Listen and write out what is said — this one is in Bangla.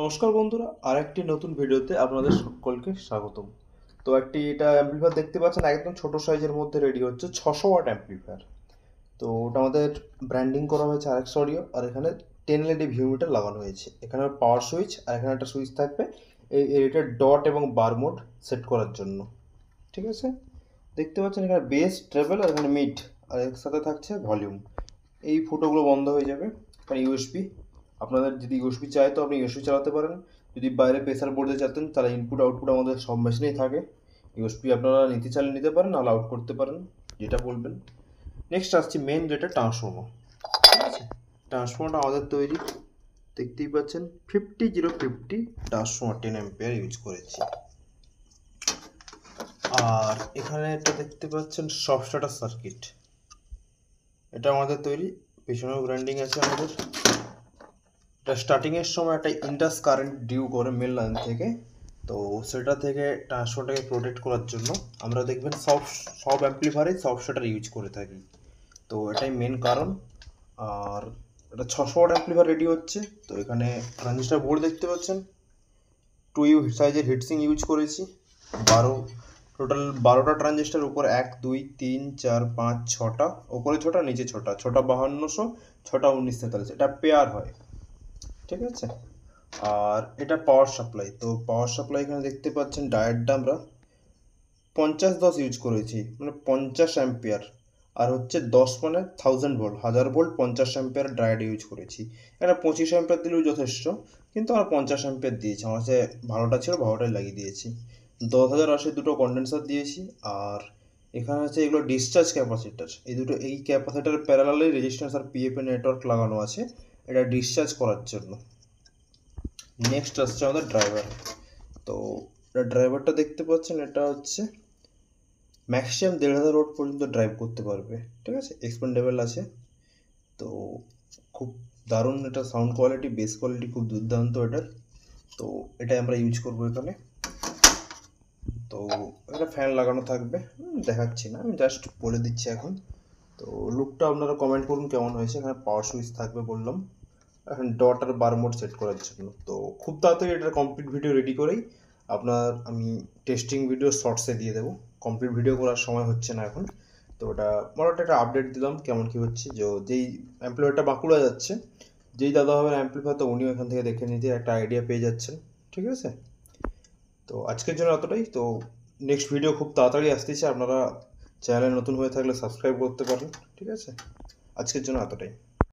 নমস্কার বন্ধুরা, আরেকটি নতুন ভিডিওতে আপনাদের সকলকে স্বাগতম। তো এটা অ্যাম্পলিফায়ার দেখতে পাচ্ছেন, একদম ছোট সাইজের মধ্যে রেডি হচ্ছে 600 ওয়াট অ্যাম্পলিফায়ার। তো ওটা আমাদের ব্র্যান্ডিং করা হয়েছে আরএক্স অডিও, আর এখানে 10 এলইডি ভিউ মিটার লাগানো হয়েছে। এখানে পাওয়ার সুইচ আর এখানে একটা সুইচ থাকবে এটা ডট এবং বার মোড সেট করার জন্য। ঠিক আছে, দেখতে পাচ্ছেন এখানে বেস, ট্রেবল আর এখানে মিড, আর এর সাথে থাকছে ভলিউম। এই ফুটোগুলো বন্ধ হয়ে যাবে। এখানে ইউএসবি, আপনাদের যদি ইউএসবি চাই তো আপনি ইউএসবি চালাতে পারেন। যদি বাইরে প্রেসার বোর্ডে চাতেন তাহলে ইনপুট আউটপুট আমাদের সব মেশিনেই থাকে। ইউএসবি আপনারা নিতে চাইলে নিতে পারেন, নাহলে আউট করতে পারেন, যেটা বলবেন। নেক্সট আসছি মেন, যেটা ট্রান্সফর্মার। ঠিক আছে, ট্রান্সফর্মারটা আমাদের তৈরি, দেখতেই পাচ্ছেন 50 ট্রান্সফর্মার 10 অ্যাম্পিয়ার ইউজ করেছি। আর এখানে এটা দেখতে পাচ্ছেন সব স্টার্টার সার্কিট, এটা আমাদের তৈরি, পেছনেও ব্র্যান্ডিং আছে আমাদের। এটা স্টার্টিংয়ের সময় একটা ইন্ডাস কারেন্ট ডিউ করে মেন লাইন থেকে, তো সেটা থেকে ট্রান্সফর্মারটাকে প্রোটেক্ট করার জন্য আমরা দেখবেন সব অ্যাম্পলিফায়ারে সব স্টার্টার ইউজ করে থাকি, তো এটাই মেন কারণ। আর এটা 600 ওয়াট অ্যাম্পলিফায়ার রেডি হচ্ছে। তো এখানে ট্রানজিস্টার বোর্ড দেখতে পাচ্ছেন, 2U সাইজের হিটসিং ইউজ করেছি। 12টা ট্রানজিস্টার, উপর 1 2 3 4 5 6টা, উপরে 6টা নিচে 6টা, 6টা 5200, 6টা 1943, এটা পেয়ার হয়। ঠিক আছে, আর এটা পাওয়ার সাপ্লাই। তো পাওয়ার সাপ্লাই এখানে দেখতে পাচ্ছেন ডায়োডটা আমরা 50-10 ইউজ করেছি, মানে 50 অ্যাম্পিয়ার। আর হচ্ছে 10 মানে 1000 volt, 1000 volt 50 ampere diode use করেছি। এখানে 25 অ্যাম্পিয়ার দিলেও যথেষ্ট, কিন্তু আমরা 50 অ্যাম্পিয়ার দিয়েছি। আমার কাছে ভালোটা ছিল, ভালোটাই লাগিয়ে দিয়েছি। 10,080 দুটো কন্ডেন্সার দিয়েছি। আর এখানে হচ্ছে এগুলো ডিসচার্জ ক্যাপাসিটার, এই ক্যাপাসিটারের প্যারালালে রেজিস্ট্যান্স আর পিএফএ নেটওয়ার্ক লাগানো আছে, এটা ডিসচার্জ করার জন্য। নেক্সট আসছে আমাদের ড্রাইভার। তো ড্রাইভারটা দেখতে পাচ্ছেন, এটা হচ্ছে ম্যাক্সিমাম 1500 ওয়াট পর্যন্ত ড্রাইভ করতে পারবে। ঠিক আছে, এক্সপেন্ডেবল আছে। তো খুব দারুণ এটা সাউন্ড কোয়ালিটি, বেস কোয়ালিটি খুব দুর্দান্ত এটার। তো এটাই আমরা ইউজ করবো এখানে। তো একটা ফ্যান লাগানো থাকবে, দেখাচ্ছি না, আমি জাস্ট বলে দিচ্ছি এখন। তো লুকটা আপনারা কমেন্ট করুন কেমন হয়েছে। এখানে পাওয়ার সুইচ থাকবে বললাম, এখন ডট আর বার মোড সেট করার জন্য। তো খুব তাড়াতাড়ি এটার কমপ্লিট ভিডিও রেডি করেই আমি টেস্টিং ভিডিও শর্টসে দিয়ে দেবো। কমপ্লিট ভিডিও করার সময় হচ্ছে না এখন। তো ওটা মোটামুটি একটা আপডেট দিলাম কেমন কী হচ্ছে। যেই অ্যাম্পলিফায়ারটা বাঁকুড়া যাচ্ছে, যেই দাদা হবে অ্যাম্পলিফায়ার, তো উনিও এখান থেকে দেখে নিতে একটা আইডিয়া পেয়ে যাচ্ছেন। ঠিক আছে, তো আজকের জন্য এতটাই। তো নেক্সট ভিডিও খুব তাড়াতাড়ি আসতেছে, আপনারা চ্যানেলে নতুন হয়ে থাকলে সাবস্ক্রাইব করতে পারেন। ঠিক আছে, আজকের জন্য এতটাই।